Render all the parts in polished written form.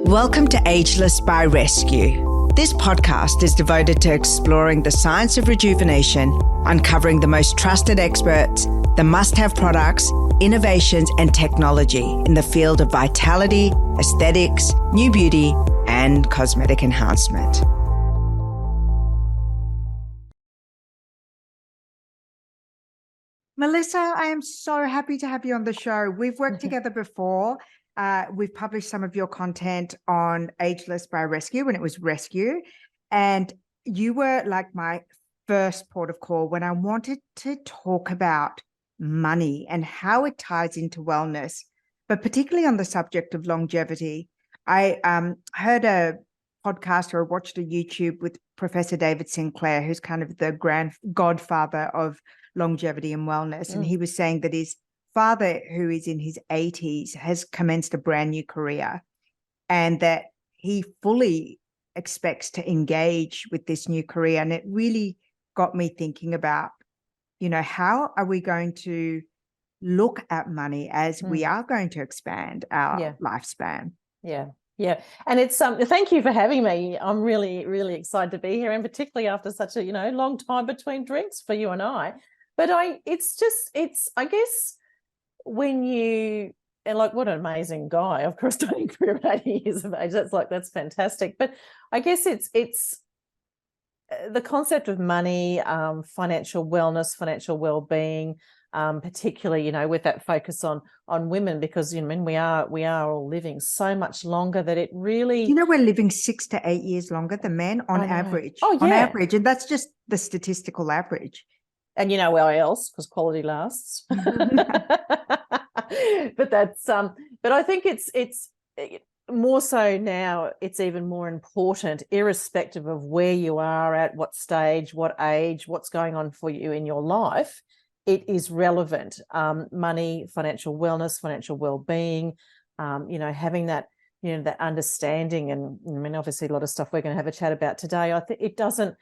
Welcome to Ageless by Rescu. This podcast is devoted to exploring the science of rejuvenation, uncovering the most trusted experts, the must-have products, innovations, and technology in the field of vitality, aesthetics, new beauty, and cosmetic enhancement. Melissa, I am so happy to have you on the show. We've worked together before. We've published some of your content on Ageless by Rescu when it was Rescu. And you were like my first port of call when I wanted to talk about money and how it ties into wellness, but particularly on the subject of longevity. I heard a podcast or watched a YouTube with Professor David Sinclair, who's kind of the godfather of longevity and wellness. And he was saying that his father, who is in his 80s, has commenced a brand new career, and that he fully expects to engage with this new career. And it really got me thinking about, you know, how are we going to look at money as we are going to expand our lifespan? Yeah. And it's thank you for having me. I'm really, really excited to be here, and particularly after such a, long time between drinks for you and I. But I guess when you, and like, what an amazing guy, of course, starting career at 80 years of age, that's fantastic. But I guess it's the concept of money, financial wellness, financial well-being, particularly, with that focus on women, because, we are all living so much longer that it really... we're living 6 to 8 years longer than men on average. Oh, yeah. On average, and that's just the statistical average. And why else? Because quality lasts. But that's but I think it's more so now. It's even more important, irrespective of where you are at, what stage, what age, what's going on for you in your life. It is relevant. Money, financial wellness, financial well-being. Having that that understanding, and obviously a lot of stuff we're going to have a chat about today. I think it doesn't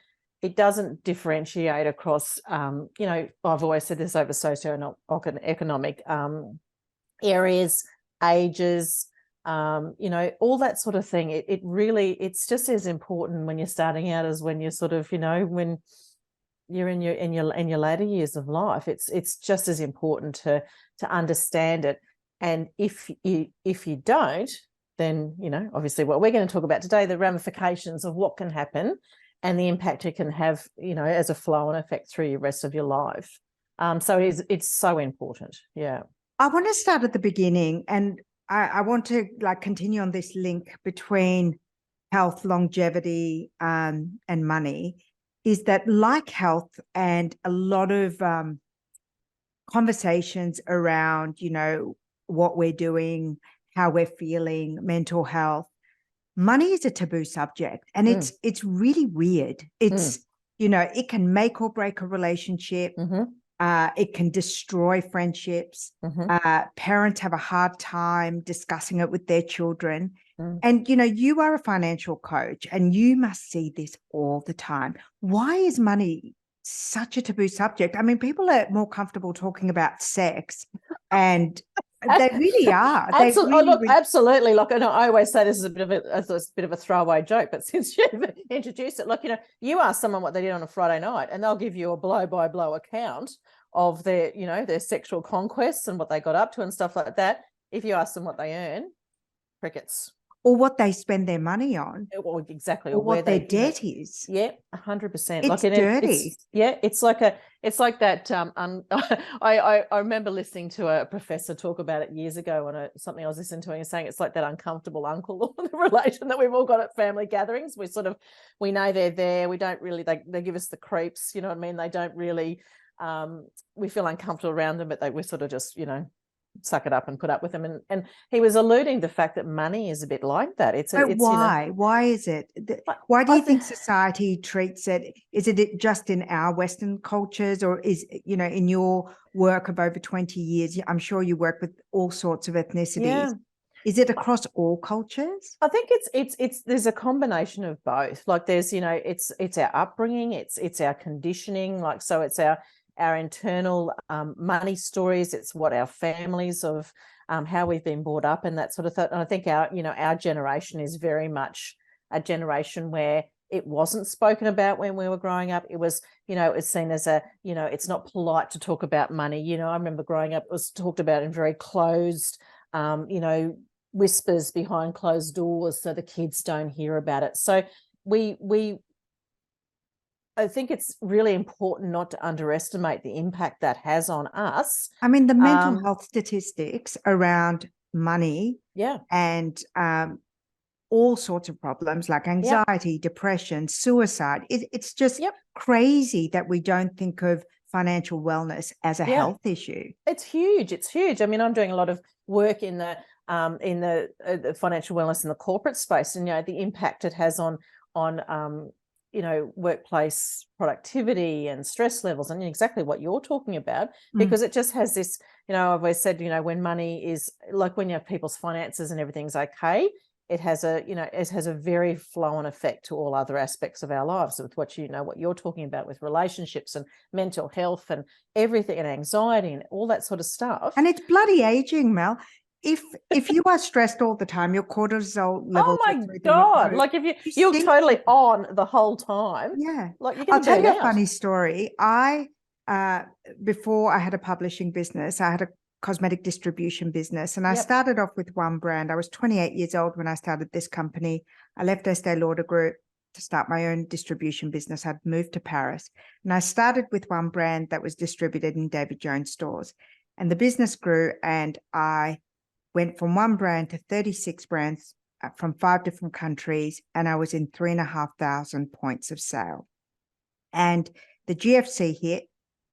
differentiate across, I've always said this, over socioeconomic areas, ages, all that sort of thing. It really, it's just as important when you're starting out as when you're sort of, when you're in your later years of life. It's just as important to understand it. And if you don't, then, obviously what we're going to talk about today, the ramifications of what can happen and the impact it can have, as a flow and effect through the rest of your life. So it's so important. Yeah. I want to start at the beginning, and I want to continue on this link between health, longevity, and money, is that like health and a lot of conversations around, what we're doing, how we're feeling, mental health, money is a taboo subject, and it's really weird. It's, it can make or break a relationship. It can destroy friendships. Parents have a hard time discussing it with their children. And, you are a financial coach and you must see this all the time. Why is money such a taboo subject? I mean, people are more comfortable talking about sex, and they really are. Absolutely. Look, and I always say this is a bit of a throwaway joke, but since you've introduced it, you ask someone what they did on a Friday night, and they'll give you a blow-by-blow account of their, their sexual conquests and what they got up to and stuff like that. If you ask them what they earn, crickets. Or what they spend their money on. Or exactly. Or what their debt is. Yeah, 100%. It's dirty. It's like that. I remember listening to a professor talk about it years ago on something I was listening to, and he was saying it's like that uncomfortable uncle or the relation that we've all got at family gatherings. We know they're there. We don't really, they give us the creeps, you know what I mean? They don't really, we feel uncomfortable around them, but we're sort of just, suck it up and put up with them. And he was alluding to the fact that money is a bit like that. Why? Why is it? Why do you think society treats it? Is it just in our Western cultures, or is, in your work of over 20 years, I'm sure you work with all sorts of ethnicities. Yeah. Is it across all cultures? I think it's there's a combination of both. Like there's, it's our upbringing, it's our conditioning, so it's our internal money stories. It's what our families of how we've been brought up and that sort of thing. And I think our generation is very much a generation where it wasn't spoken about when we were growing up. It was, it's seen as it's not polite to talk about money. I remember growing up, it was talked about in very closed, whispers behind closed doors so the kids don't hear about it. So I think it's really important not to underestimate the impact that has on us. I mean, the mental health statistics around money and all sorts of problems like anxiety, depression, suicide. It's just crazy that we don't think of financial wellness as a health issue. It's huge. It's huge. I mean, I'm doing a lot of work in the financial wellness in the corporate space, and the impact it has on workplace productivity and stress levels, and exactly what you're talking about, because it just has this, I've always said, when money is like, when you have people's finances and everything's okay, it has a very flow-on effect to all other aspects of our lives, with what you're talking about with relationships and mental health and everything, and anxiety and all that sort of stuff. And it's bloody aging, Mel. If you are stressed all the time, your cortisol levels. Oh my God! Like if you're totally on the whole time. Yeah. Like I'll tell you a funny story. Before I had a publishing business, I had a cosmetic distribution business, and I started off with one brand. I was 28 years old when I started this company. I left Estee Lauder Group to start my own distribution business. I'd moved to Paris, and I started with one brand that was distributed in David Jones stores, and the business grew, and I went from one brand to 36 brands from 5 different countries, and I was in 3,500 points of sale. And the GFC hit.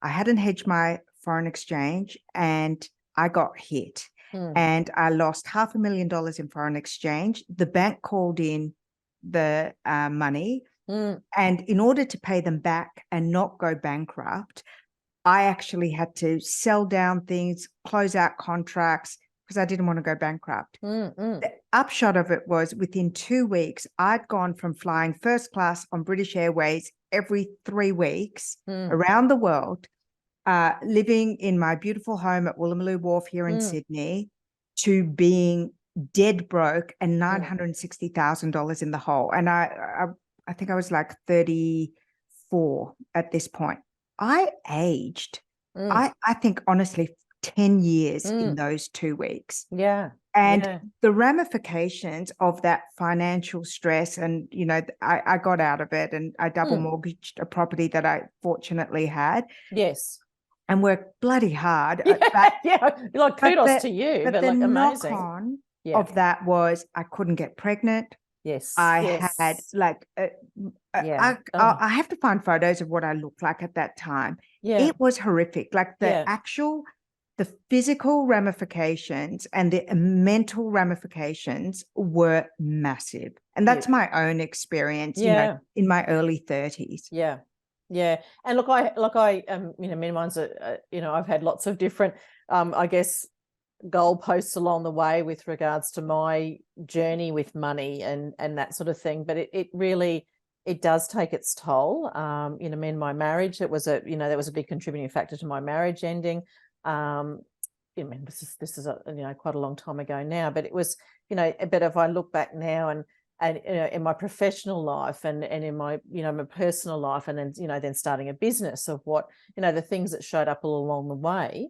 I hadn't hedged my foreign exchange, and I got hit. And I lost $500,000 in foreign exchange. The bank called in the money, and in order to pay them back and not go bankrupt, I actually had to sell down things, close out contracts, because I didn't want to go bankrupt. The upshot of it was, within 2 weeks, I'd gone from flying first class on British Airways every 3 weeks around the world, living in my beautiful home at Woolloomooloo Wharf here in Sydney, to being dead broke and $960,000 in the hole. And I think I was like 34 at this point. I aged, I think, honestly, 10 years in those 2 weeks. And the ramifications of that financial stress, and I got out of it, and I double mortgaged a property that I fortunately had, and worked bloody hard. Like, kudos to you, but the knock-on of that was I couldn't get pregnant. I had like I have to find photos of what I looked like at that time. It was horrific. Like the physical ramifications and the mental ramifications were massive. And that's my own experience, in my early 30s. And look, mine's I've had lots of different, I guess, goalposts along the way with regards to my journey with money and that sort of thing. But it really does take its toll. Me and my marriage, that was a big contributing factor to my marriage ending. This is quite a long time ago now, but it was, but if I look back now and in my professional life and in my my personal life, and then then starting a business, of what the things that showed up all along the way,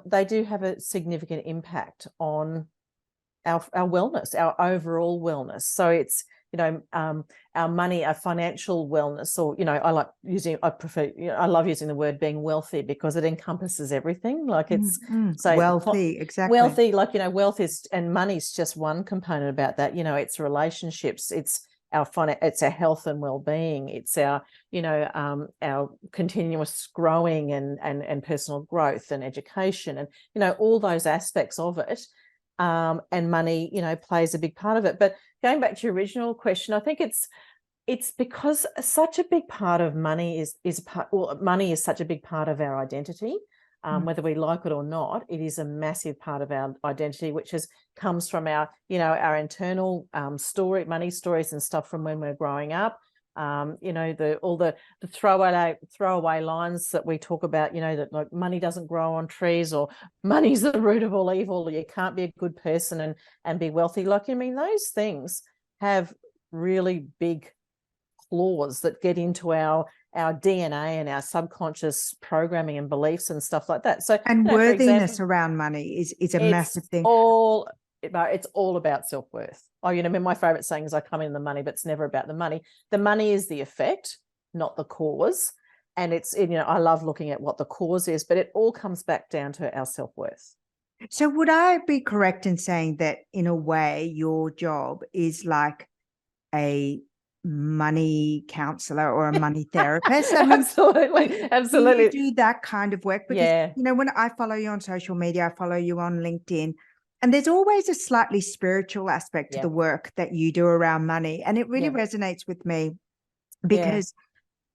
they do have a significant impact on our wellness, our overall wellness. So it's our money, our financial wellness, or I love using the word being wealthy, because it encompasses everything. Like it's wealthy, exactly. Wealthy, like wealth is, and money's just one component about that. It's relationships, it's it's our health and well-being, it's our our continuous growing and personal growth and education, and all those aspects of it. And money, plays a big part of it. But going back to your original question, I think it's because such a big part of money money is such a big part of our identity. Whether we like it or not, it is a massive part of our identity, which comes from our, our internal money stories and stuff from when we're growing up. You know, all the throwaway lines that we talk about, you know, that like money doesn't grow on trees, or money's the root of all evil, or you can't be a good person and be wealthy. Like, I mean, those things have really big claws that get into our DNA and our subconscious programming and beliefs and stuff like that. So, And you know, for worthiness example, around money is a it's massive thing. it's all about self-worth. Oh, you know, I mean, my favorite saying is I come in the money, but it's never about the money. The money is the effect, not the cause. And it's, you know, I love looking at what the cause is, but it all comes back down to our self-worth. So would I be correct in saying that in a way your job is like a money counselor or a money therapist? I mean, Absolutely. do Absolutely. you do that kind of work? Because, Yeah. you know, when I follow you on social media, I follow you on LinkedIn, and there's always a slightly spiritual aspect to Yeah. the work that you do around money. And it really Yeah. resonates with me Yeah. because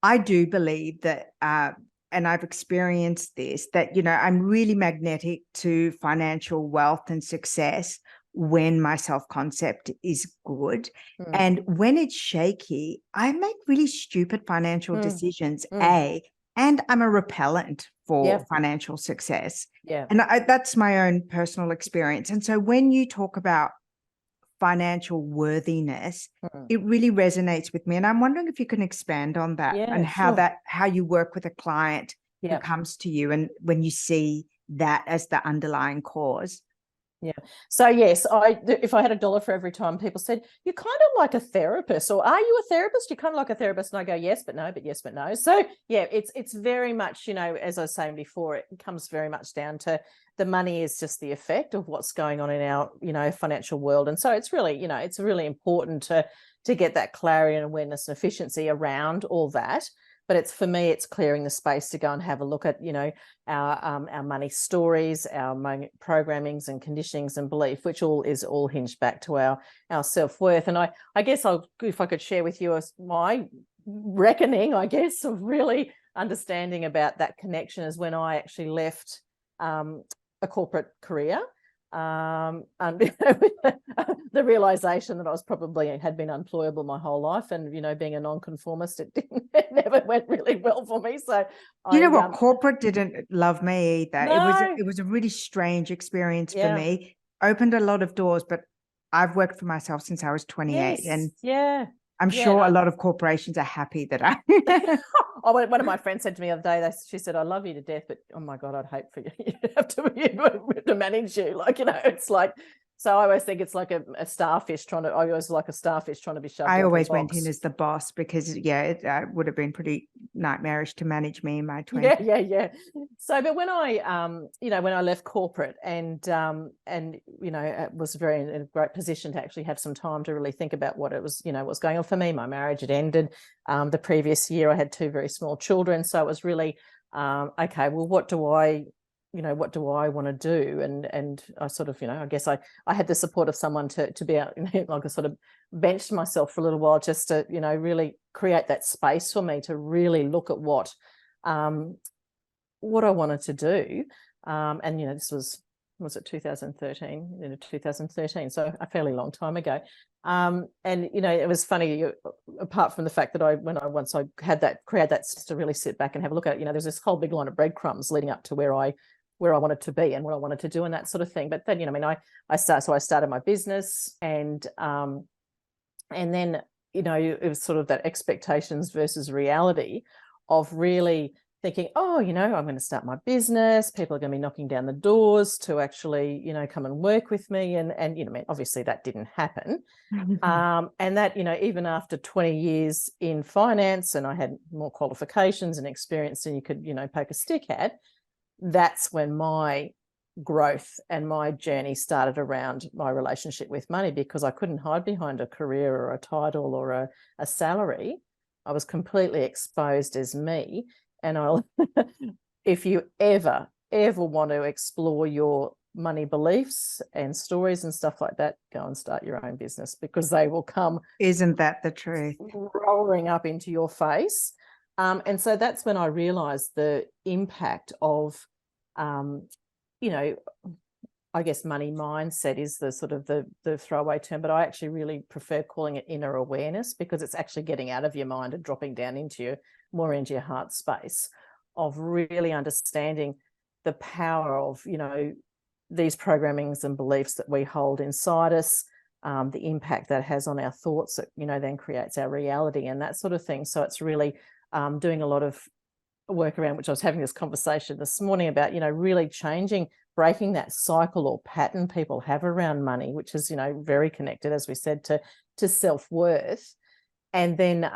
I do believe that, and I've experienced this, that, you know, I'm really magnetic to financial wealth and success when my self-concept is good. Mm. And when it's shaky, I make really stupid financial decisions, and I'm a repellent for Yeah. financial success. Yeah. And that's my own personal experience. And so when you talk about financial worthiness, it really resonates with me. And I'm wondering if you can expand on that and Sure. how you work with a client who Yeah. comes to you and when you see that as the underlying cause. Yeah. So yes, if I had $1 for every time people said, you're kind of like a therapist, or are you a therapist? You're kind of like a therapist. And I go, yes, but no, but yes, but no. So yeah, it's very much, you know, as I was saying before, it comes very much down to the money is just the effect of what's going on in our, you know, financial world. And so it's really, you know, it's really important to get that clarity and awareness and efficiency around all that. But it's, for me, it's clearing the space to go and have a look at, you know, our money stories, our money programmings and conditionings and belief, which is all hinged back to our self-worth. And I guess if I could share with you my reckoning, I guess, of really understanding about that connection, is when I actually left a corporate career. And the realization that I was probably had been unemployable my whole life, and, you know, being a nonconformist, it never went really well for me. So you know what, corporate didn't love me either. No. It was a really strange experience for Yeah. me. Opened a lot of doors, but I've worked for myself since I was 28, Yes. and Yeah. I'm Yeah, sure no. a lot of corporations are happy that I Oh, one of my friends said to me the other day, she said, I love you to death, but oh my God, I'd hate for you to have to manage you. Like, you know, it's like, so I always think it's like a starfish I always like a starfish trying to be shoved I into always a went box. in as the boss because, yeah, it would have been pretty nightmarish to manage me in my 20s. Yeah. So, but when I, you know, when I left corporate and you know, was in a great position to actually have some time to really think about what it was, you know, what's going on for me. My marriage had ended. The previous year I had 2 very small children. So it was really, okay, well, what do I want to do? And I sort of, you know, I guess I had the support of someone to be out, you know, like I sort of benched myself for a little while just to, you know, really create that space for me to really look at what I wanted to do. And, you know, this was it 2013, you know, 2013, so a fairly long time ago. And, you know, it was funny, apart from the fact that once I had that, create that to really sit back and have a look at it, you know, there's this whole big line of breadcrumbs leading up to where I wanted to be and what I wanted to do and that sort of thing. But then, you know, I mean, I started my business, and then, you know, it was sort of that expectations versus reality of really thinking, oh, you know, I'm going to start my business. People are going to be knocking down the doors to actually, you know, come and work with me. And you know, I mean, obviously that didn't happen. And that, you know, even after 20 years in finance, and I had more qualifications and experience than you could, you know, poke a stick at, that's when my growth and my journey started around my relationship with money, because I couldn't hide behind a career or a title or a salary. I was completely exposed as me. And if you ever want to explore your money beliefs and stories and stuff like that, go and start your own business, because they will come. Isn't that the truth? Roaring up into your face. And so that's when I realized the impact of, you know, I guess money mindset is the sort of the throwaway term, but I actually really prefer calling it inner awareness, because it's actually getting out of your mind and dropping down into more into your heart space of really understanding the power of, these programmings and beliefs that we hold inside us, the impact that has on our thoughts that, then creates our reality and that sort of thing. So it's really doing a lot of work around, which I was having this conversation this morning about, really breaking that cycle or pattern people have around money, which is, very connected, as we said, to self-worth. And then,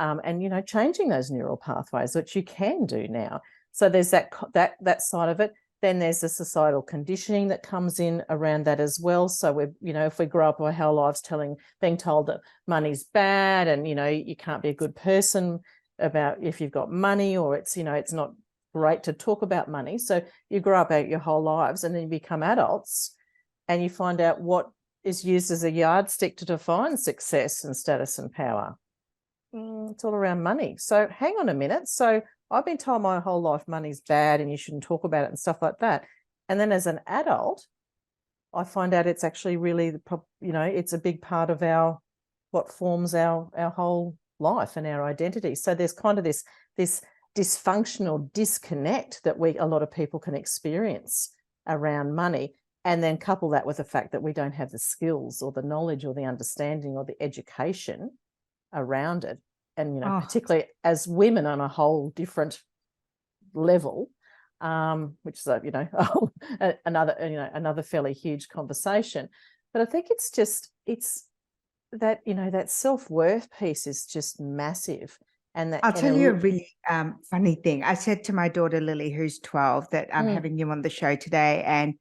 changing those neural pathways, which you can do now. So there's that side of it. Then there's the societal conditioning that comes in around that as well. So we're, if we grow up our whole lives being told that money's bad and, you can't be a good person about if you've got money, or it's, it's not great to talk about money. So you grow up out your whole lives and then you become adults and you find out what is used as a yardstick to define success and status and power. It's all around money. So hang on a minute. So I've been told my whole life money's bad and you shouldn't talk about it and stuff like that. And then as an adult, I find out it's actually really, it's a big part of what forms our whole life and our identity. So there's kind of this dysfunctional disconnect that a lot of people can experience around money, and then couple that with the fact that we don't have the skills or the knowledge or the understanding or the education around it. And, particularly as women on a whole different level, which is, another fairly huge conversation. But I think it's that, that self-worth piece is just massive. And that I'll tell you a really funny thing. I said to my daughter, Lily, who's 12, that I'm having you on the show today, and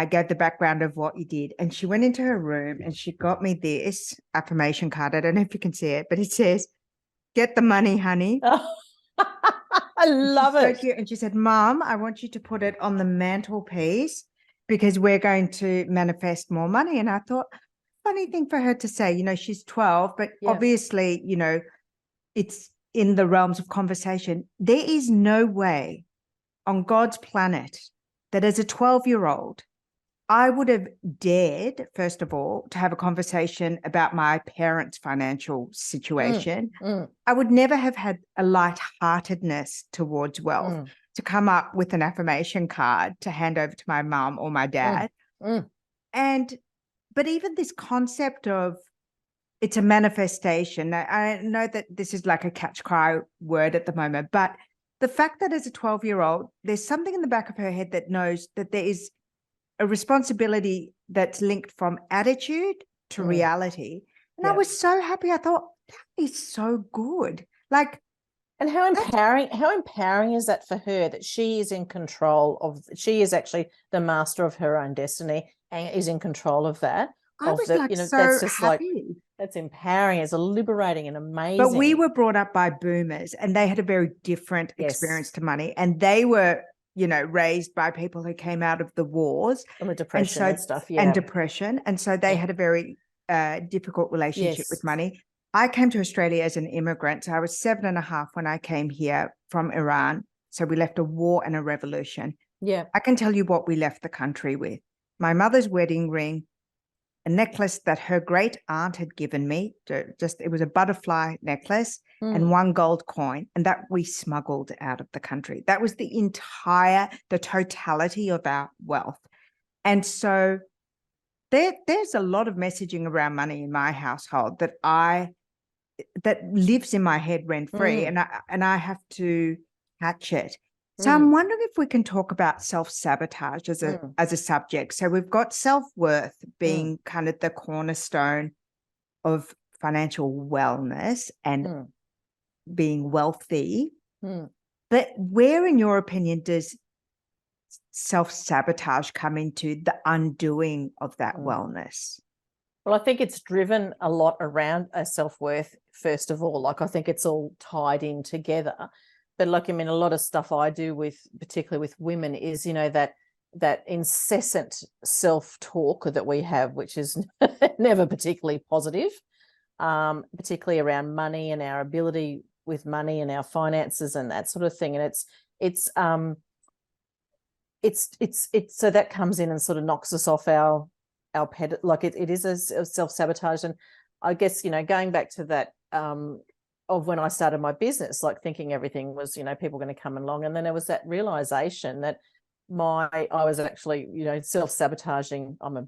gave the background of what you did. And she went into her room and she got me this affirmation card. I don't know if you can see it, but it says, "Get the money, honey." Oh, I love it. So cute. And she said, "Mom, I want you to put it on the mantelpiece because we're going to manifest more money." And I thought, funny thing for her to say, she's 12, but obviously, it's in the realms of conversation. There is no way on God's planet that as a 12-year-old, I would have dared, first of all, to have a conversation about my parents' financial situation. I would never have had a lightheartedness towards wealth to come up with an affirmation card to hand over to my mum or my dad. But even this concept of it's a manifestation, I know that this is like a catch-cry word at the moment, but the fact that as a 12-year-old, there's something in the back of her head that knows that there is a responsibility that's linked from attitude to reality. And I was so happy. I thought, that is so good. And how empowering is that for her, that she is in control she is actually the master of her own destiny and is in control of that. I was so that's just happy. That's empowering, it's liberating and amazing. But we were brought up by boomers and they had a very different experience to money. And they were, raised by people who came out of the wars. And the depression and stuff, And depression. And so they had a very difficult relationship with money. I came to Australia as an immigrant. So I was 7.5 when I came here from Iran. So we left a war and a revolution. Yeah. I can tell you what we left the country with. My mother's wedding ring, a necklace that her great aunt had given me. It was a butterfly necklace and 1 gold coin, and that we smuggled out of the country. That was the totality of our wealth. And so there's a lot of messaging around money in my household that lives in my head rent free, and I have to catch it. So I'm wondering if we can talk about self-sabotage as a subject. So we've got self-worth being kind of the cornerstone of financial wellness and being wealthy. But where, in your opinion, does self-sabotage come into the undoing of that wellness? Well, I think it's driven a lot around self-worth, first of all. I think it's all tied in together. But a lot of stuff I do particularly with women is, that incessant self-talk that we have, which is never particularly positive, particularly around money and our ability with money and our finances and that sort of thing. And it's so that comes in and sort of knocks us off our ped, like it is a self-sabotage. And I guess, you know, going back to that of when I started my business, like thinking everything was, you know, people going to come along, and then there was that realization that I was actually, you know, self-sabotaging. I've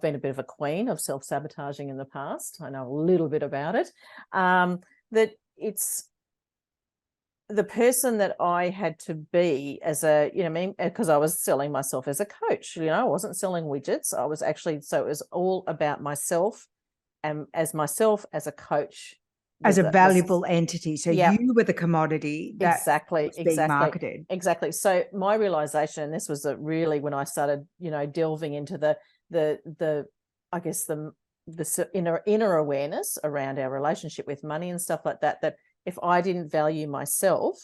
been a bit of a queen of self-sabotaging in the past. I know a little bit about it. That it's the person that I had to be as a, you know, I mean, because I was selling myself as a coach, you know, I wasn't selling widgets. I was actually, so it was all about myself and as myself as a coach. As a valuable entity. So yeah, you were the commodity that was being marketed. Exactly. So my realization, and this was really when I started, you know, delving into the I guess the inner awareness around our relationship with money and stuff like that, that if I didn't value myself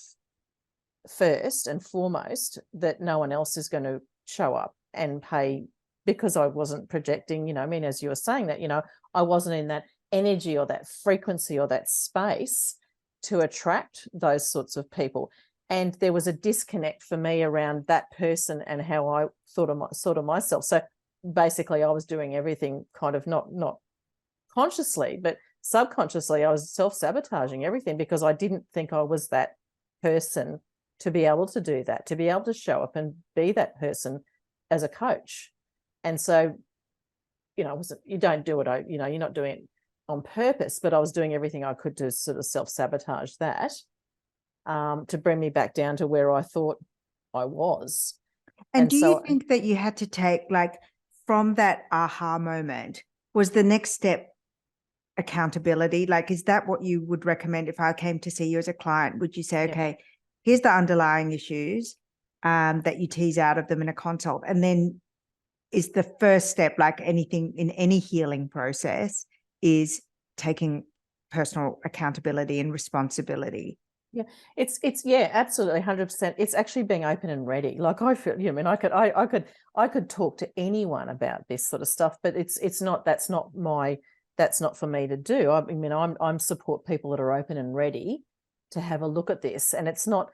first and foremost, that no one else is going to show up and pay, because I wasn't projecting, you know, I mean, as you were saying that, you know, I wasn't in that energy or that frequency or that space to attract those sorts of people. And there was a disconnect for me around that person and how I thought of myself. So basically I was doing everything kind of not consciously, but subconsciously I was self-sabotaging everything, because I didn't think I was that person to be able to do that, to be able to show up and be that person as a coach. And so, you know, you don't do it, you know, you're not doing it on purpose, but I was doing everything I could to sort of self-sabotage that, to bring me back down to where I thought I was. And do you think that you had to take, like, from that aha moment, was the next step accountability? Like, is that what you would recommend if I came to see you as a client? Would you say, okay, here's the underlying issues that you tease out of them in a consult, and then is the first step, like anything in any healing process, is taking personal accountability and responsibility? Yeah, it's yeah, absolutely, 100%. It's actually being open and ready. Like I feel, you know, I mean, I could talk to anyone about this sort of stuff, but it's not, that's not for me to do. I mean, I'm support people that are open and ready to have a look at this. And it's not,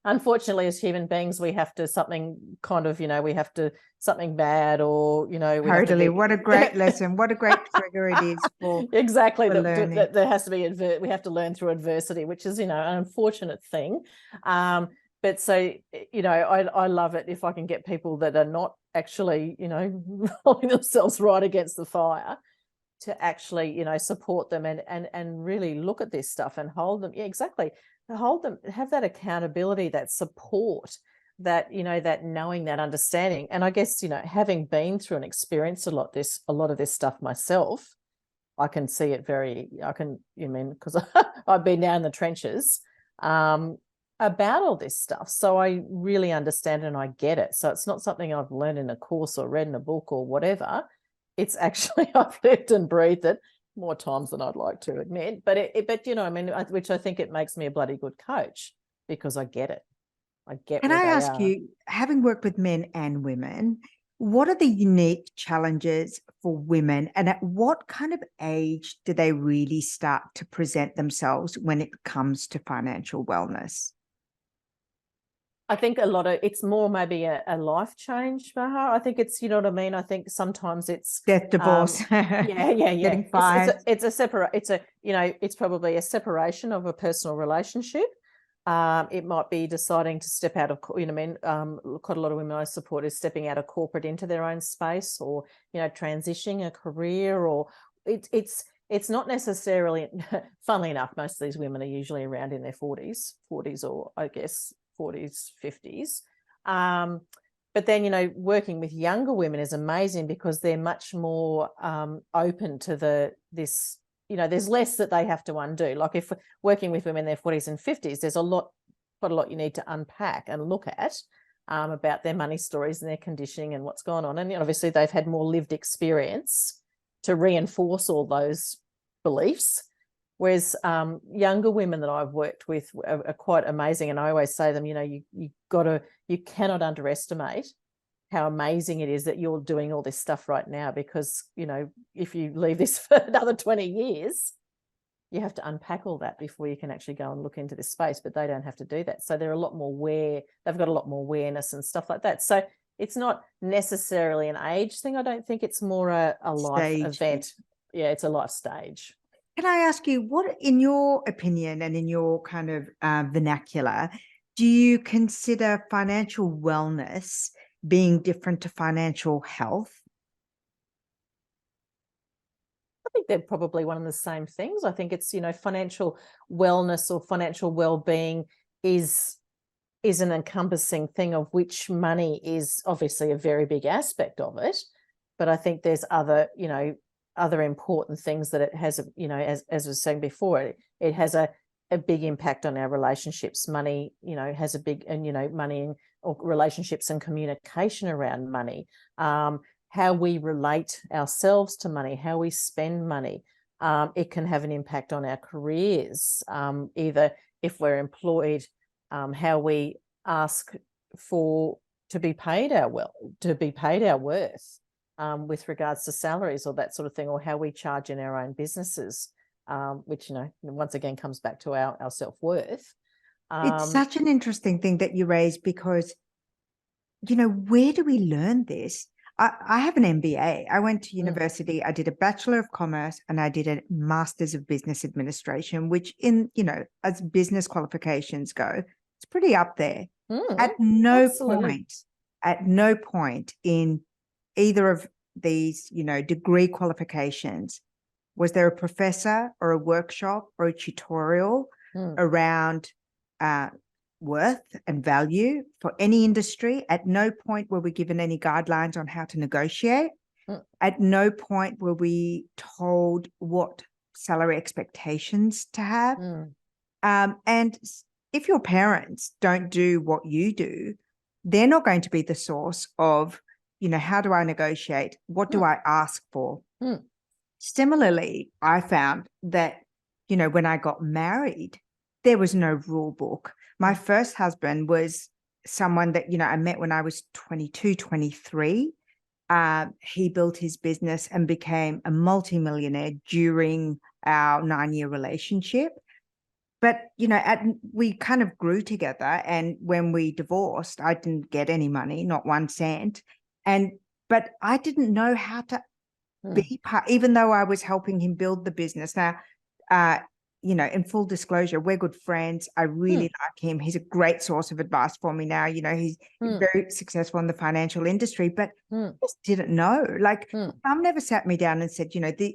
unfortunately, as human beings, we have to something kind of, you know, we have to something bad, or, you know, we totally. have to What a great lesson. What a great trigger it is for exactly for that there has to be we have to learn through adversity, which is, you know, an unfortunate thing. But so, you know, I love it if I can get people that are not actually, you know, holding themselves right against the fire, to actually, you know, support them and really look at this stuff and hold them. Yeah, exactly. Hold them, have that accountability, that support, that, you know, that knowing, that understanding. And I guess, you know, having been through and experienced a lot of this stuff myself, I can see it you mean, because I've been down in the trenches about all this stuff. So I really understand and I get it. So it's not something I've learned in a course or read in a book or whatever. It's actually, I've lived and breathed it more times than I'd like to admit. But but you know, I mean, which I think it makes me a bloody good coach, because I get it. I get. Can I ask you, having worked with men and women, what are the unique challenges for women, and at what kind of age do they really start to present themselves when it comes to financial wellness? I think it's more maybe a life change for her. I think it's, you know what I mean? I think sometimes it's death, divorce, yeah. getting fired. It's probably a separation of a personal relationship. It might be deciding to step out of, you know, I mean, quite a lot of women I support is stepping out of corporate into their own space, or, you know, transitioning a career, or it's not necessarily, funnily enough, most of these women are usually around in their 40s, or I guess 40s, 50s. But then, you know, working with younger women is amazing, because they're much more open to this, you know, there's less that they have to undo. Like if working with women in their 40s and 50s, there's quite a lot you need to unpack and look at about their money stories and their conditioning and what's going on. And, you know, obviously they've had more lived experience to reinforce all those beliefs. Whereas younger women that I've worked with are quite amazing. And I always say to them, you know, you cannot underestimate how amazing it is that you're doing all this stuff right now, because, you know, if you leave this for another 20 years, you have to unpack all that before you can actually go and look into this space, but they don't have to do that. So they're a lot more they've got a lot more awareness and stuff like that. So it's not necessarily an age thing. I don't think it's more a life Stage. event. Yeah, it's a life stage. Can I ask you, what, in your opinion and in your kind of vernacular, do you consider financial wellness being different to financial health? I think they're probably one of the same things. I think it's, financial wellness or financial well-being is an encompassing thing, of which money is obviously a very big aspect of it. But I think there's other important things that it has, as I was saying before, it has a big impact on our relationships. Money, has a big, and, money or relationships and communication around money, how we relate ourselves to money, how we spend money. It can have an impact on our careers, either if we're employed, how we ask to be paid our worth, with regards to salaries or that sort of thing, or how we charge in our own businesses, which, once again comes back to our self-worth. It's such an interesting thing that you raised, because, where do we learn this? I have an MBA. I went to university. I did a Bachelor of Commerce and I did a Master's of Business Administration, which as business qualifications go, it's pretty up there. At no point in either of these, degree qualifications was there a professor or a workshop or a tutorial around worth and value for any industry. At no point were we given any guidelines on how to negotiate. At no point were we told what salary expectations to have. And if your parents don't do what you do, they're not going to be the source of, how do I negotiate? What do I ask for? Similarly, I found that, when I got married, there was no rule book. My first husband was someone that, I met when I was 22, 23. He built his business and became a multimillionaire during our 9-year relationship. But, we kind of grew together. And when we divorced, I didn't get any money, not 1 cent. But I didn't know how to be part, even though I was helping him build the business. Now, in full disclosure, we're good friends. I really like him. He's a great source of advice for me now. He's very successful in the financial industry, but I just didn't know. Like, Mum never sat me down and said,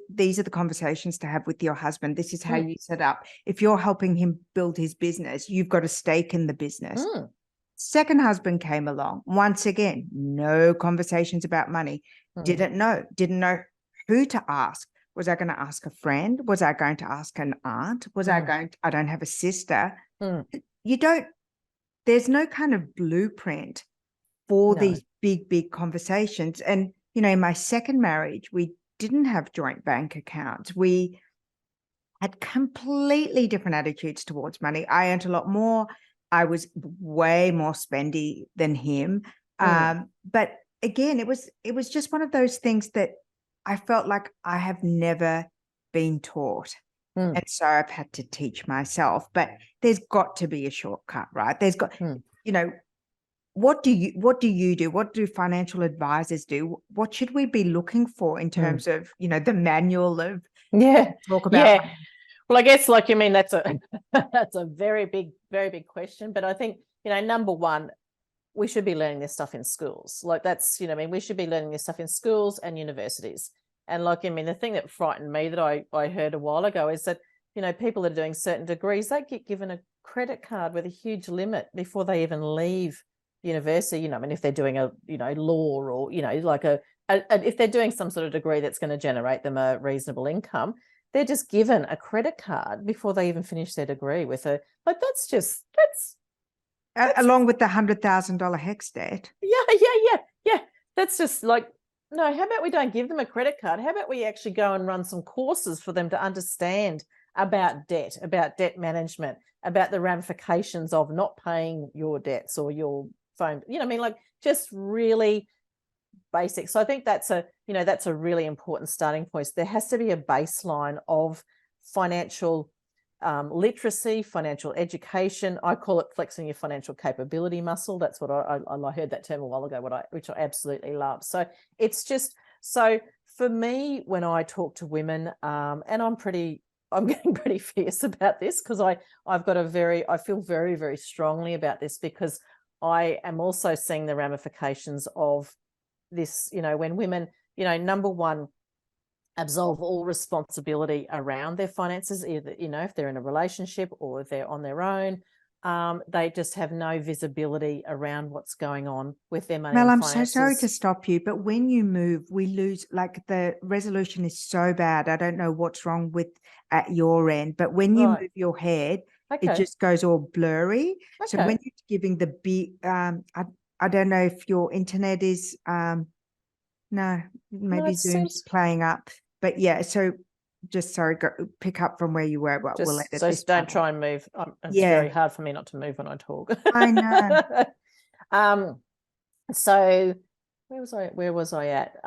these are the conversations to have with your husband. This is how you set up. If you're helping him build his business, you've got a stake in the business. Second husband came along. Once again, no conversations about money. Didn't know who to ask. Was I going to ask a friend? Was I going to ask an aunt? I don't have a sister. There's no kind of blueprint for these big conversations. And, in my second marriage, we didn't have joint bank accounts. We had completely different attitudes towards money. I earned a lot more. I was way more spendy than him. But again, it was just one of those things that I felt like I have never been taught. And so I've had to teach myself. But there's got to be a shortcut, right? There's got, what do you do? What do financial advisors do? What should we be looking for in terms of, the manual of talk about money? Well, I guess, that's a very big question. But I think, number one, we should be learning this stuff in schools. We should be learning this stuff in schools and universities. And the thing that frightened me that I heard a while ago is that, people that are doing certain degrees, they get given a credit card with a huge limit before they even leave university. If they're doing a, law or, if they're doing some sort of degree that's going to generate them a reasonable income, they're just given a credit card before they even finish their degree with that's along with the $100,000 HECS debt. Yeah. That's just no, how about we don't give them a credit card? How about we actually go and run some courses for them to understand about debt management, about the ramifications of not paying your debts or your phone, just really basic. So I think that's a really important starting point. There has to be a baseline of financial literacy, financial education. I call it flexing your financial capability muscle. That's what I heard that term a while ago, which I absolutely love. So it's just, so for me, when I talk to women, and I'm getting pretty fierce about this, because I feel very, very strongly about this, because I am also seeing the ramifications of this, when women, number one, absolve all responsibility around their finances, either, if they're in a relationship or if they're on their own, they just have no visibility around what's going on with their money Mel, and I'm finances. so sorry to stop you, but when you move, we lose, like the resolution is so bad. I don't know what's wrong with at your end, but when you move your head, it just goes all blurry. So when you're giving the big, I don't know if your internet is, no, maybe Zoom's playing up, but yeah. So just sorry, pick up from where you were, but we'll edit this. So don't try and move. It's very hard for me not to move when I talk. I know. So where was I at?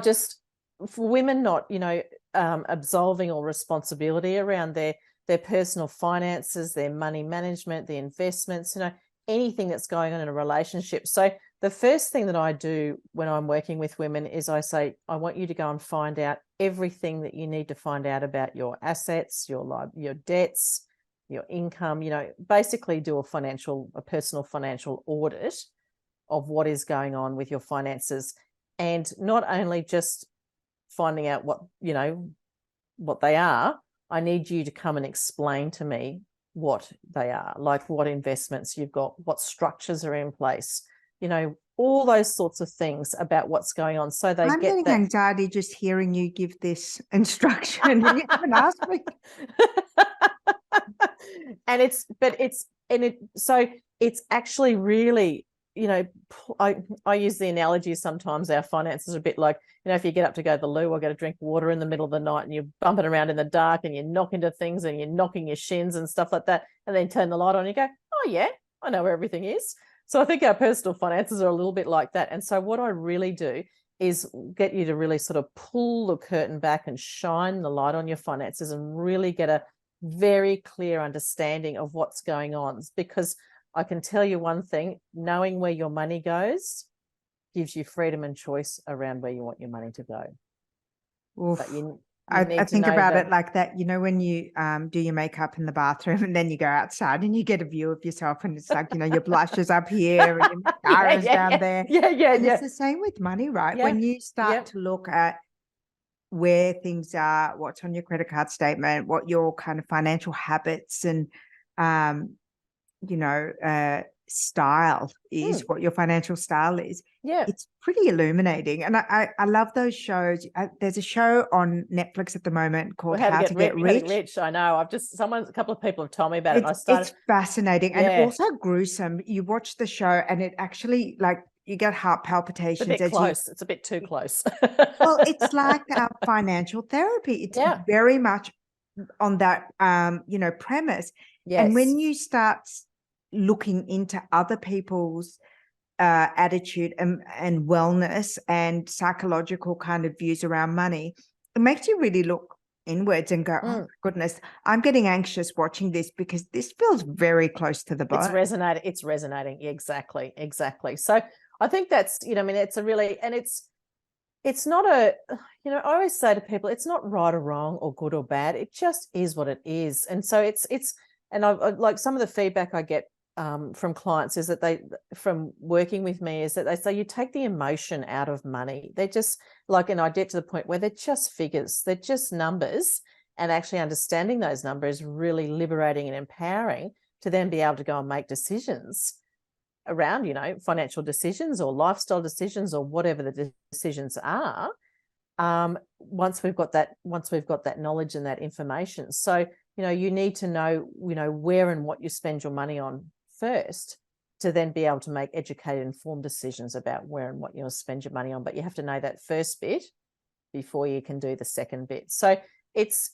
Just for women not, absolving all responsibility around their personal finances, their money management, the investments, anything that's going on in a relationship. So the first thing that I do when I'm working with women is I say, I want you to go and find out everything that you need to find out about your assets, your debts, your income, basically do a personal financial audit of what is going on with your finances. And not only just finding out what they are, I need you to come and explain to me what they are, like what investments you've got, what structures are in place, all those sorts of things about what's going on. So I'm getting anxiety just hearing you give this instruction. You haven't asked me. So it's actually really, I use the analogy sometimes our finances are a bit like, if you get up to go to the loo or go to drink water in the middle of the night and you're bumping around in the dark and you knock into things and you're knocking your shins and stuff like that, and then turn the light on and you go, oh yeah, I know where everything is. So I think our personal finances are a little bit like that. And so what I really do is get you to really sort of pull the curtain back and shine the light on your finances and really get a very clear understanding of what's going on. Because I can tell you one thing, knowing where your money goes gives you freedom and choice around where you want your money to go. But I think about it like that, when you do your makeup in the bathroom and then you go outside and you get a view of yourself and it's like, your blush is up here and your mascara is down there. And it's the same with money, right? When you start to look at where things are, what's on your credit card statement, what your kind of financial habits and, style is, what your financial style is. It's pretty illuminating. And I love those shows. There's a show on Netflix at the moment called How to Get Rich. I know. A couple of people have told me about it. It's fascinating and also gruesome. You watch the show and it actually, like, you get heart palpitations. It's a bit close. It's a bit too close. Well, it's like financial therapy. It's very much on that, premise. And when you start looking into other people's attitude and wellness and psychological kind of views around money, it makes you really look inwards and go, oh my goodness, I'm getting anxious watching this because this feels very close to the bone. It's resonating. Exactly. So I think that's, it's a really, and it's not a, I always say to people, it's not right or wrong or good or bad. It just is what it is. And so and I like some of the feedback I get from clients is that from working with me, is that they say you take the emotion out of money. They're just like, and I get to the point where they're just figures, they're just numbers, and actually understanding those numbers is really liberating and empowering to then be able to go and make decisions around, financial decisions or lifestyle decisions or whatever the decisions are. Once we've got that knowledge and that information. So, you need to know, where and what you spend your money on first to then be able to make educated, informed decisions about where and what you'll spend your money on. But you have to know that first bit before you can do the second bit. So it's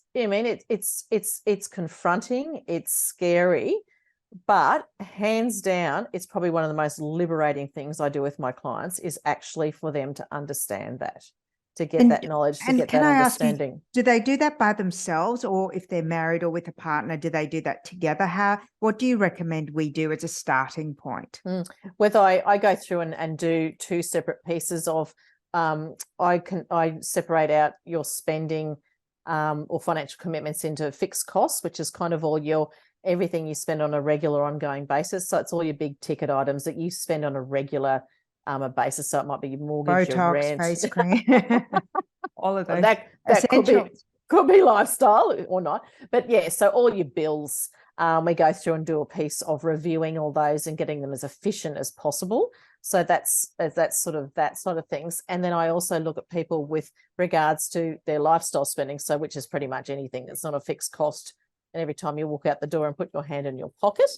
confronting, it's scary, but hands down, it's probably one of the most liberating things I do with my clients is actually for them to understand that, to get that And knowledge, to and get can that I ask you, understanding. do they do that by themselves, or if they're married or with a partner, do they do that together? What do you recommend we do as a starting point? Whether I go through and do two separate pieces of, I separate out your spending or financial commitments into fixed costs, which is kind of all everything you spend on a regular ongoing basis. So it's all your big ticket items that you spend on a regular basis. So it might be your mortgage, your Botox, rent, face cream, all of those that essentials. could be lifestyle or not. But yeah, so all your bills, we go through and do a piece of reviewing all those and getting them as efficient as possible. So that's sort of that sort of things. And then I also look at people with regards to their lifestyle spending, so which is pretty much anything that's not a fixed cost. And every time you walk out the door and put your hand in your pocket,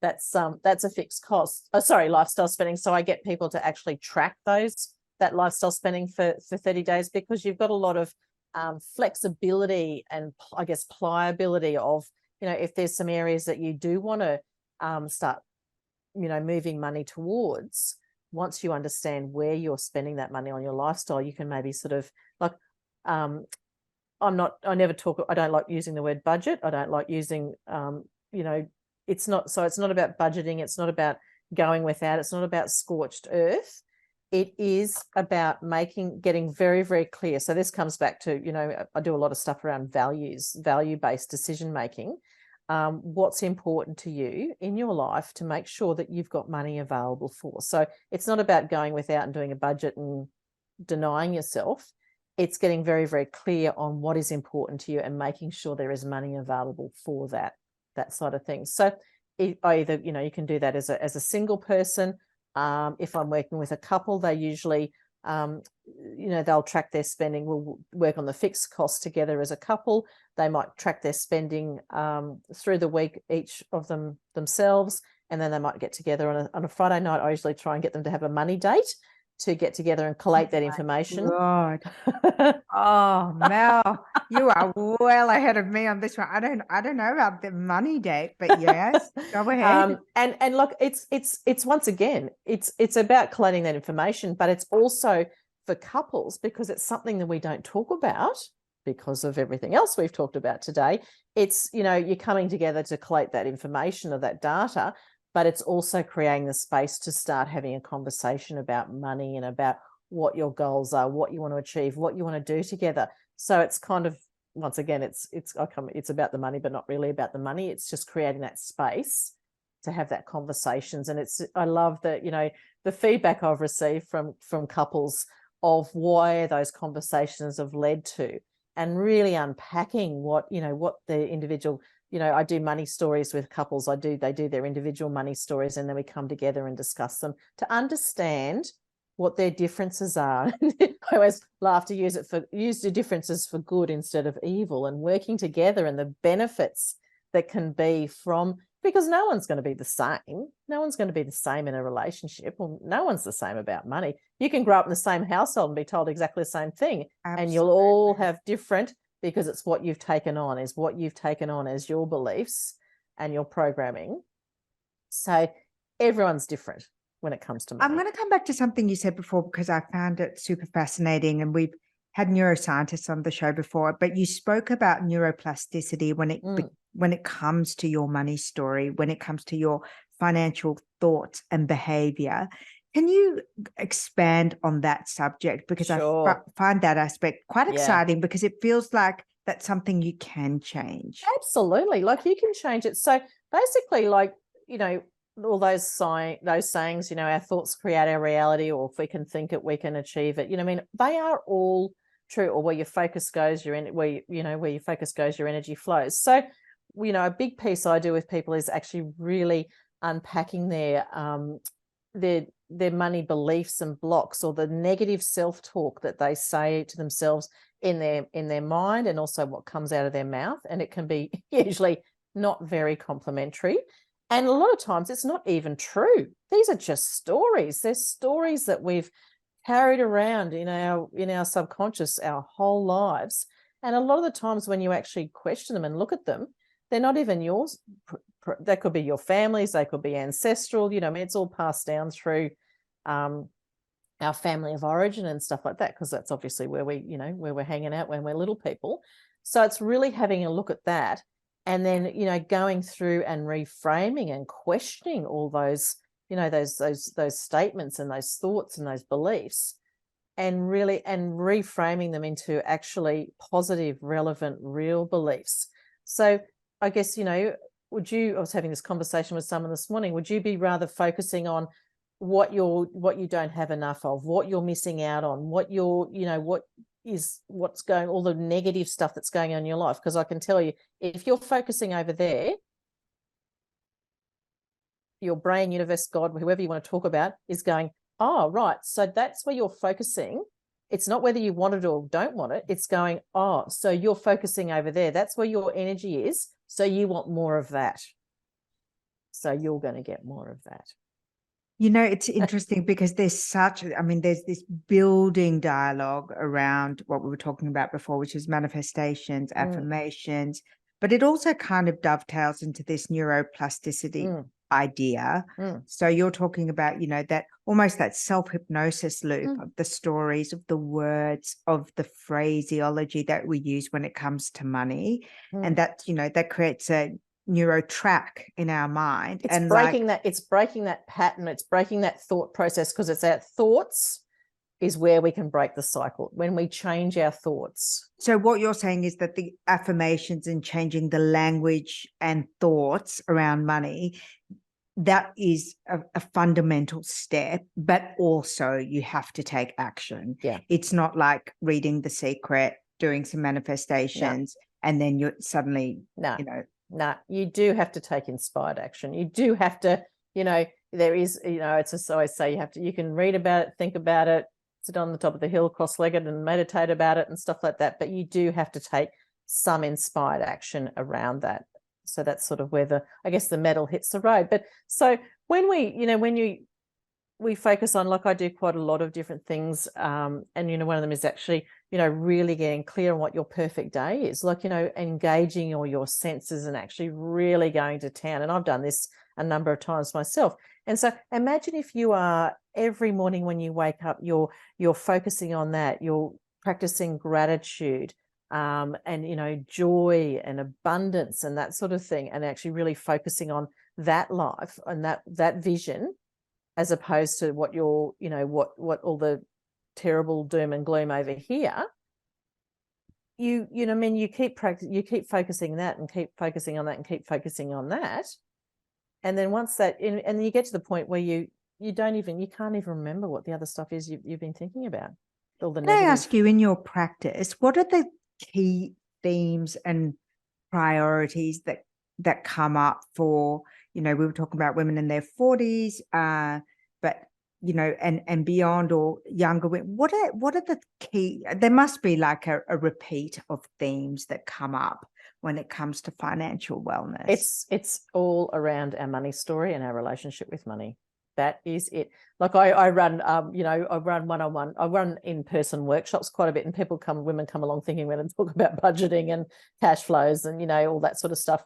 that's a fixed cost. Lifestyle spending. So I get people to actually track that lifestyle spending for 30 days, because you've got a lot of flexibility and I guess pliability of, if there's some areas that you do want to start, moving money towards. Once you understand where you're spending that money on your lifestyle, you can maybe sort of like, I don't like using the word budget. I don't like using, it's not about budgeting. It's not about going without. It's not about scorched earth. It is about getting very, very clear. So this comes back to, I do a lot of stuff around values, value-based decision-making. What's important to you in your life to make sure that you've got money available for. So it's not about going without and doing a budget and denying yourself. It's getting very, very clear on what is important to you and making sure there is money available for that side of things. So either, you can do that as a single person. If I'm working with a couple, they usually, they'll track their spending. We'll work on the fixed costs together as a couple. They might track their spending through the week, each of them themselves, and then they might get together on a Friday night. I usually try and get them to have a money date to get together and collate that information. God. Oh, Mel, you are well ahead of me on this one. I don't know about the money date, but yes, go ahead. And look, it's once again, it's about collating that information, but it's also for couples, because it's something that we don't talk about because of everything else we've talked about today. It's, you're coming together to collate that information or that data, but it's also creating the space to start having a conversation about money and about what your goals are, what you want to achieve, what you want to do together. So it's kind of, once again, it's about the money, but not really about the money. It's just creating that space to have that conversations. And I love that, the feedback I've received from couples of why those conversations have led to, and really unpacking what the individual, I do money stories with couples. They do their individual money stories, and then we come together and discuss them to understand what their differences are. I always laugh to use the differences for good instead of evil, and working together and the benefits that can be from, because no one's going to be the same. No one's going to be the same in a relationship. Well, no one's the same about money. You can grow up in the same household and be told exactly the same thing. Absolutely. And you'll all have different, because it's what you've taken on as your beliefs and your programming. So everyone's different when it comes to money. I'm going to come back to something you said before, because I found it super fascinating, and we've had neuroscientists on the show before, but you spoke about neuroplasticity when it comes to your money story, when it comes to your financial thoughts and behavior. Can you expand on that subject? Because Sure. I find that aspect quite exciting, because it feels like that's something you can change. Absolutely. Like, you can change it. So basically, like, all those sayings, our thoughts create our reality, or if we can think it, we can achieve it. They are all true. Or where your focus goes, your energy flows. So, a big piece I do with people is actually really unpacking their money beliefs and blocks, or the negative self-talk that they say to themselves in their mind, and also what comes out of their mouth. And it can be usually not very complimentary. And a lot of times it's not even true. These are just stories. They're stories that we've carried around in our subconscious our whole lives. And a lot of the times when you actually question them and look at them, they're not even yours. They could be your family's, they could be ancestral. It's all passed down through our family of origin and stuff like that, because that's obviously where we, you know, where we're hanging out when we're little people. So it's really having a look at that, and then, you know, going through and reframing and questioning all those, you know, those statements and those thoughts and those beliefs, and really and reframing them into actually positive, relevant, real beliefs. So I guess, you know, I was having this conversation with someone this morning, would you be rather focusing on what you don't have enough of, what you're missing out on, what you're, you know, what's going, all the negative stuff that's going on in your life? Because I can tell you, if you're focusing over there, your brain, universe, God, whoever you want to talk about, is going, oh, right. So that's where you're focusing. It's not whether you want it or don't want it. It's going, oh, so you're focusing over there. That's where your energy is. So you want more of that. So you're going to get more of that. You know, it's interesting because there's this building dialogue around what we were talking about before, which is manifestations, affirmations, but it also kind of dovetails into this neuroplasticity idea. So you're talking about, you know, that almost that self-hypnosis loop of the stories, of the words, of the phraseology that we use when it comes to money. And that, you know, that creates a neuro track in our mind. It's breaking that pattern, it's breaking that thought process, because it's our thoughts is where we can break the cycle, when we change our thoughts. So what you're saying is that the affirmations and changing the language and thoughts around money, that is a fundamental step, but also you have to take action. Yeah. It's not like reading The Secret, doing some manifestations, and then you're suddenly, you know. No, you do have to take inspired action. You do have to, you know, there is, you know, it's just always say you can read about it, think about it, sit on the top of the hill cross-legged and meditate about it and stuff like that. But you do have to take some inspired action around that. So that's sort of where I guess the metal hits the road. But so when we focus on, like I do quite a lot of different things. And, you know, one of them is actually, you know, really getting clear on what your perfect day is, like, you know, engaging all your senses and actually really going to town. And I've done this a number of times myself. And so imagine if you are every morning when you wake up, you're focusing on that, you're practicing gratitude, and, you know, joy and abundance and that sort of thing, and actually really focusing on that life and that vision, as opposed to what you're, you know, what all the terrible doom and gloom over here. You know, I mean, you keep focusing that and keep focusing on that and keep focusing on that. And then once that, and you get to the point where you can't even remember what the other stuff is you've been thinking about. All the Can I ask you, in your practice, what are the key themes and priorities that come up for, you know, we were talking about women in their 40s, but, you know, and beyond, or younger women. What are the key? There must be like a repeat of themes that come up when it comes to financial wellness. It's all around our money story and our relationship with money. That is it. Like I run, you know, I run one-on-one, I run in-person workshops quite a bit, and women come along thinking we're going to talk about budgeting and cash flows and, you know, all that sort of stuff,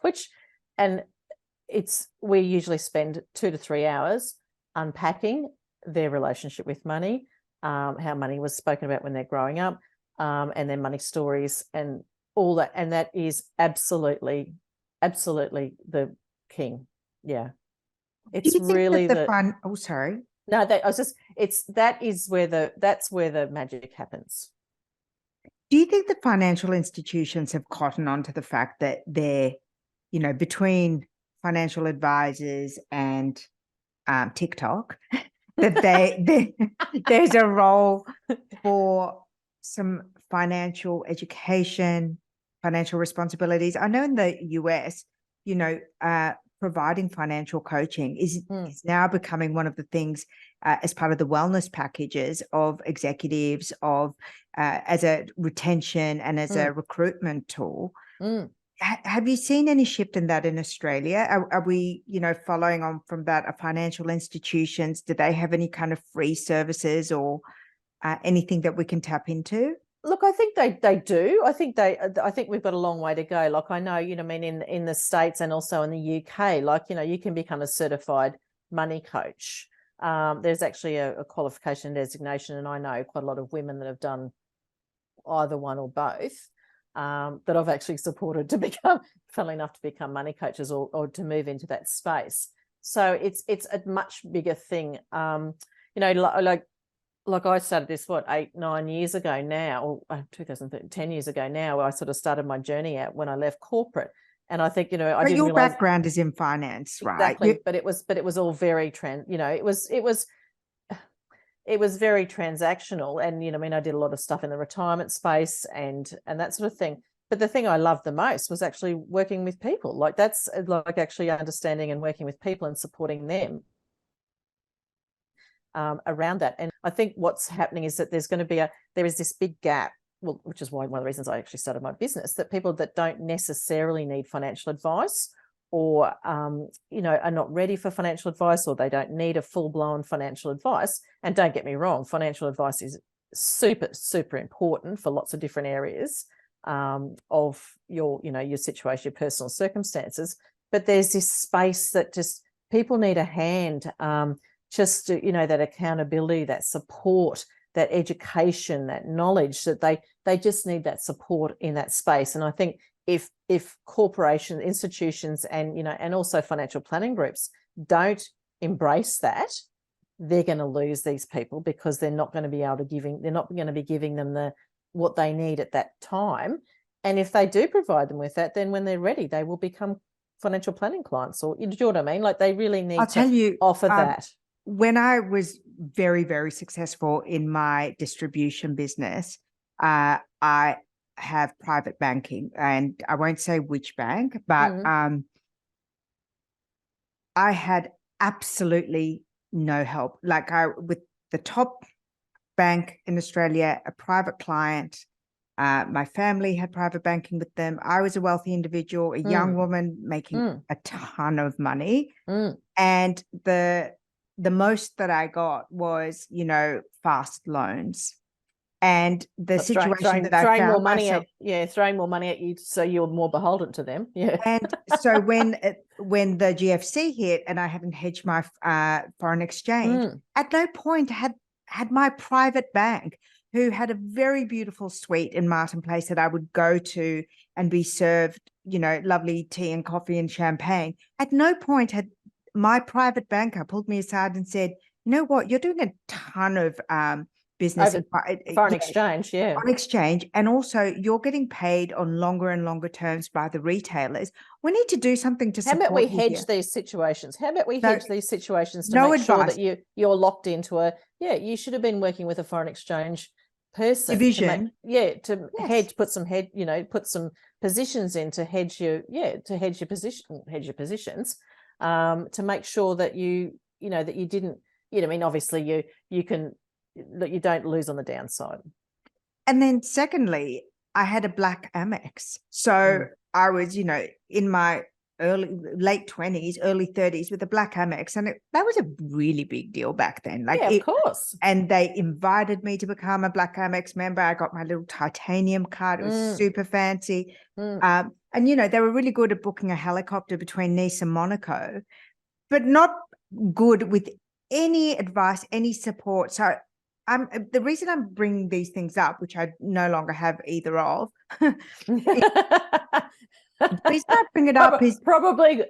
we usually spend 2 to 3 hours unpacking their relationship with money, how money was spoken about when they're growing up, and their money stories and all that. And that is absolutely the king. Yeah. It's really the fun. Oh, sorry. No, that's where the magic happens. Do you think the financial institutions have cottoned on to the fact that they're, you know, between financial advisors and TikTok, that there's a role for some financial education, financial responsibilities? I know in the US, you know, providing financial coaching is now becoming one of the things as part of the wellness packages of executives, as a retention and as a recruitment tool. Have you seen any shift in that in Australia? Are we, you know, following on from that? Are financial institutions, do they have any kind of free services or anything that we can tap into? Look, I think they do. I think we've got a long way to go. Like, I know, you know, I mean, in the States and also in the UK, like, you know, you can become a certified money coach. There's actually a qualification designation, and I know quite a lot of women that have done either one or both, that I've actually supported to become, funnily enough, to become money coaches or to move into that space. So it's a much bigger thing. Like I started this, 8-9 years ago now, or 2013, 10 years ago now, I sort of started my journey out when I left corporate. And I think, I but didn't your realize background is in finance, right? exactly, but it was all very it was very transactional. And I did a lot of stuff in the retirement space and that sort of thing. But the thing I loved the most was actually working with people. Like that's like actually understanding and working with people and supporting them around that. And I think what's happening is that there is this big gap, well, which is why one of the reasons I actually started my business, that people that don't necessarily need financial advice or, are not ready for financial advice, or they don't need a full-blown financial advice. And don't get me wrong, financial advice is super, super important for lots of different areas of your situation, your personal circumstances. But there's this space that just people need a hand, just to, that accountability, that support, that education, that knowledge, that they just need that support in that space. And I think if corporations, institutions, and also financial planning groups don't embrace that, they're going to lose these people, because they're not going to be giving them what they need at that time. And if they do provide them with that, then when they're ready, they will become financial planning clients. Or, do you know what I mean? Like, they really need to offer that. When I was very, very successful in my distribution business, I have private banking, and I won't say which bank, but I had absolutely no help. Like, with the top bank in Australia, a private client, my family had private banking with them. I was a wealthy individual, a young woman making a ton of money. And the most that I got was, fast loans. And the situation that I found more money myself, throwing more money at you, so you're more beholden to them. Yeah. And so when the GFC hit and I hadn't hedged my foreign exchange, at no point had my private bank, who had a very beautiful suite in Martin Place that I would go to and be served, lovely tea and coffee and champagne. At no point had my private banker pulled me aside and said, "You know what? You're doing a ton of business foreign exchange, on exchange, and also you're getting paid on longer and longer terms by the retailers. We need to do something to support you." How about we hedge these situations? To make sure that you're locked into you should have been working with a foreign exchange person division, hedge, put some positions in to hedge your positions, to make sure that that you didn't, obviously that you don't lose on the downside. And then secondly, I had a black Amex. So I was, in my late 20s, early 30s with a black Amex. And that was a really big deal back then. Of course. And they invited me to become a black Amex member. I got my little titanium card. It was super fancy. And, they were really good at booking a helicopter between Nice and Monaco, but not good with any advice, any support. So the reason I'm bringing these things up, which I no longer have either of, the reason I bring it up is probably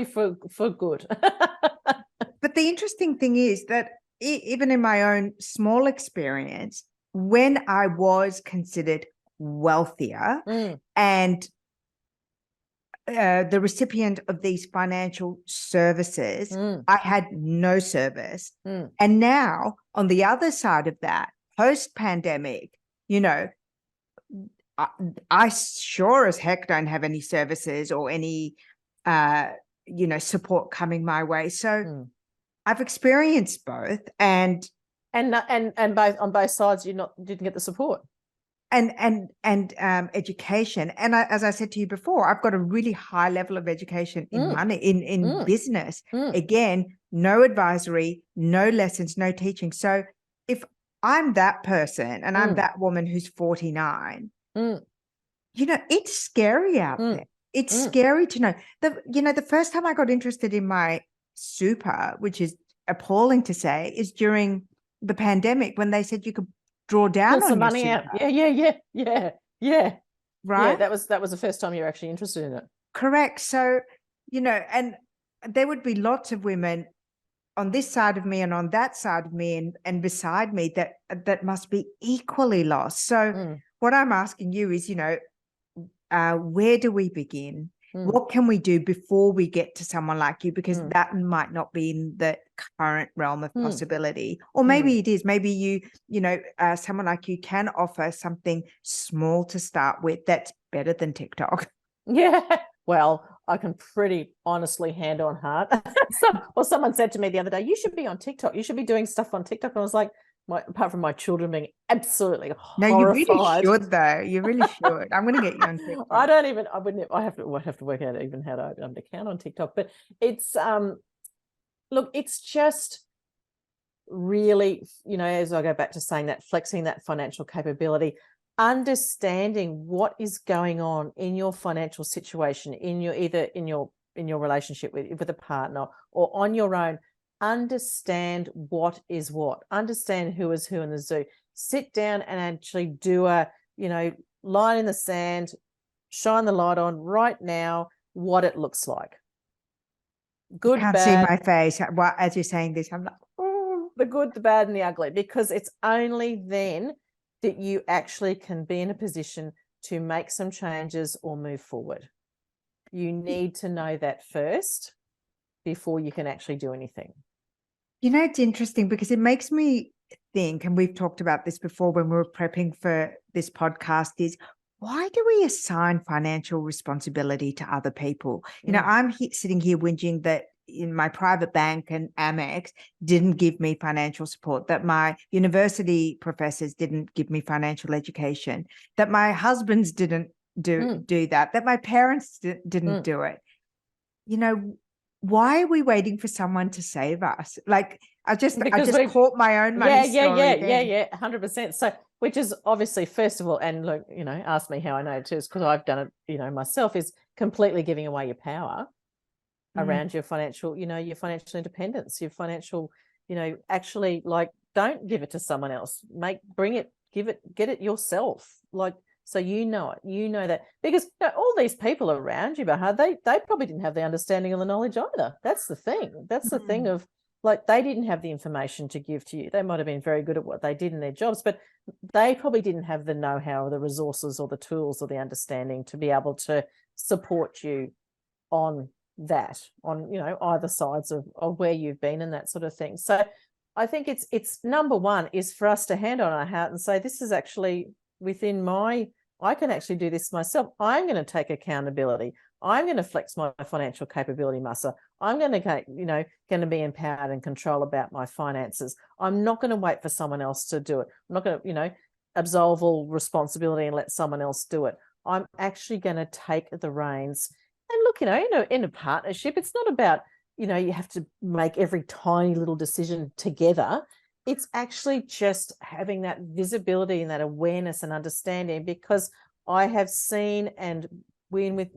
for good. But the interesting thing is that even in my own small experience, when I was considered wealthier and the recipient of these financial services, I had no service. And now, on the other side of that, post-pandemic, I sure as heck don't have any services or any, support coming my way. So I've experienced both, and both on both sides, didn't get the support. And education. And as I said to you before, I've got a really high level of education in money, in business. Again, no advisory, no lessons, no teaching. So if I'm that person and I'm that woman who's 49, it's scary out there. It's scary to know. The first time I got interested in my super, which is appalling to say, is during the pandemic when they said you could draw down Pull on some your money out. super, Yeah. right? Yeah, that was the first time you're actually interested in it. Correct. So, and there would be lots of women on this side of me and on that side of me and beside me that must be equally lost. So what I'm asking you is, where do we begin? What can we do before we get to someone like you? Because that might not be in the current realm of possibility, or maybe it is. Maybe someone like you can offer something small to start with that's better than TikTok. Yeah. Well, I can pretty honestly, hand on heart. Someone said to me the other day, you should be on TikTok. You should be doing stuff on TikTok. And I was like, apart from my children being absolutely horrified. No, you really should, though. You really should. I'm going to get you on TikTok. I have to work out even how to open an account on TikTok. But it's, look, it's just really, as I go back to saying that, flexing that financial capability, understanding what is going on in your financial situation, either in your relationship with a partner or on your own. Understand what is what. Understand who is who in the zoo. Sit down and actually do a line in the sand, shine the light on right now what it looks like. Good, can't bad. See my face. Well, as you're saying this, I'm like, oh, the good, the bad, and the ugly, because it's only then that you actually can be in a position to make some changes or move forward. You need to know that first before you can actually do anything. It's interesting because it makes me think, and we've talked about this before when we were prepping for this podcast, is why do we assign financial responsibility to other people? I'm sitting here whinging that in my private bank and Amex didn't give me financial support, that my university professors didn't give me financial education, that my husbands didn't do that my parents didn't do it. Why are we waiting for someone to save us? Like, I just caught my own money story. Yeah, 100%. So, which is obviously, first of all, and look, ask me how I know too, is because I've done it, myself, is completely giving away your power around your financial, your financial independence, your financial, actually, like, don't give it to someone else. Get it yourself. Like, so that, because all these people around you, Bahar, they probably didn't have the understanding or the knowledge either. That's the thing. That's the thing of, like, they didn't have the information to give to you. They might have been very good at what they did in their jobs, but they probably didn't have the know-how or the resources or the tools or the understanding to be able to support you on that, on either sides of where you've been and that sort of thing. So I think it's number one is for us to hand on our heart and say, this is actually within I can actually do this myself. I'm going to take accountability. I'm going to flex my financial capability muscle. I'm going to be empowered and control about my finances. I'm not going to wait for someone else to do it. I'm not going to, absolve all responsibility and let someone else do it. I'm actually going to take the reins. And look, in a partnership, it's not about, you have to make every tiny little decision together. It's actually just having that visibility and that awareness and understanding, because I have seen and been with,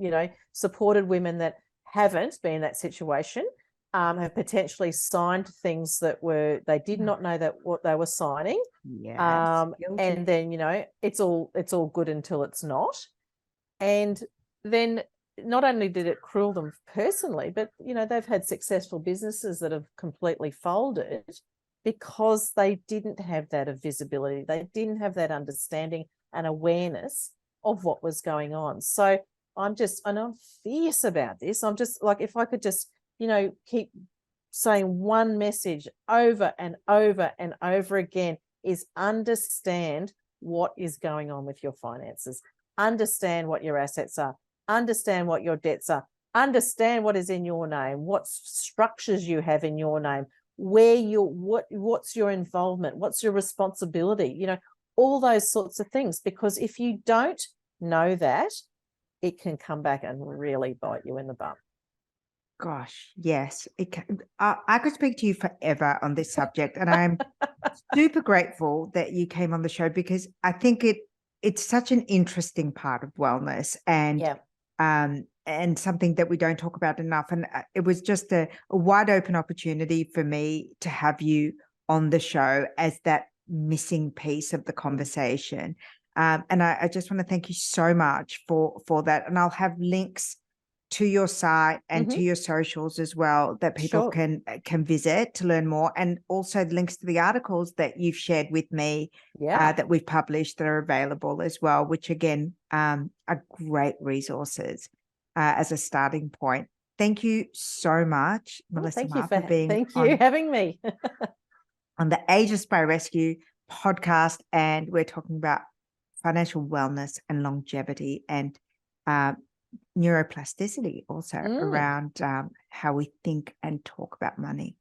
supported women that haven't been in that situation, have potentially signed things that they did not know that what they were signing. Yes. And then, it's all good until it's not. And then not only did it cruel them personally, but, they've had successful businesses that have completely folded because they didn't have that visibility. They didn't have that understanding and awareness of what was going on. So I'm fierce about this. I'm just like, if I could just, keep saying one message over and over and over again, is understand what is going on with your finances. Understand what your assets are. Understand what your debts are. Understand what is in your name, what structures you have in your name, what's your involvement, what's your responsibility, all those sorts of things. Because if you don't know that, it can come back and really bite you in the bum. Gosh, yes. I could speak to you forever on this subject, and I'm super grateful that you came on the show, because I think it's such an interesting part of wellness. And and something that we don't talk about enough. And it was just a wide open opportunity for me to have you on the show as that missing piece of the conversation. And I just want to thank you so much for that. And I'll have links to your site and to your socials as well that people can visit to learn more, and also links to the articles that you've shared with me that we've published that are available as well, which again are great resources as a starting point. Thank you so much, Melissa Meagher, for being thank you having me on the Ageless by Rescu podcast. And we're talking about financial wellness and longevity and neuroplasticity also around how we think and talk about money.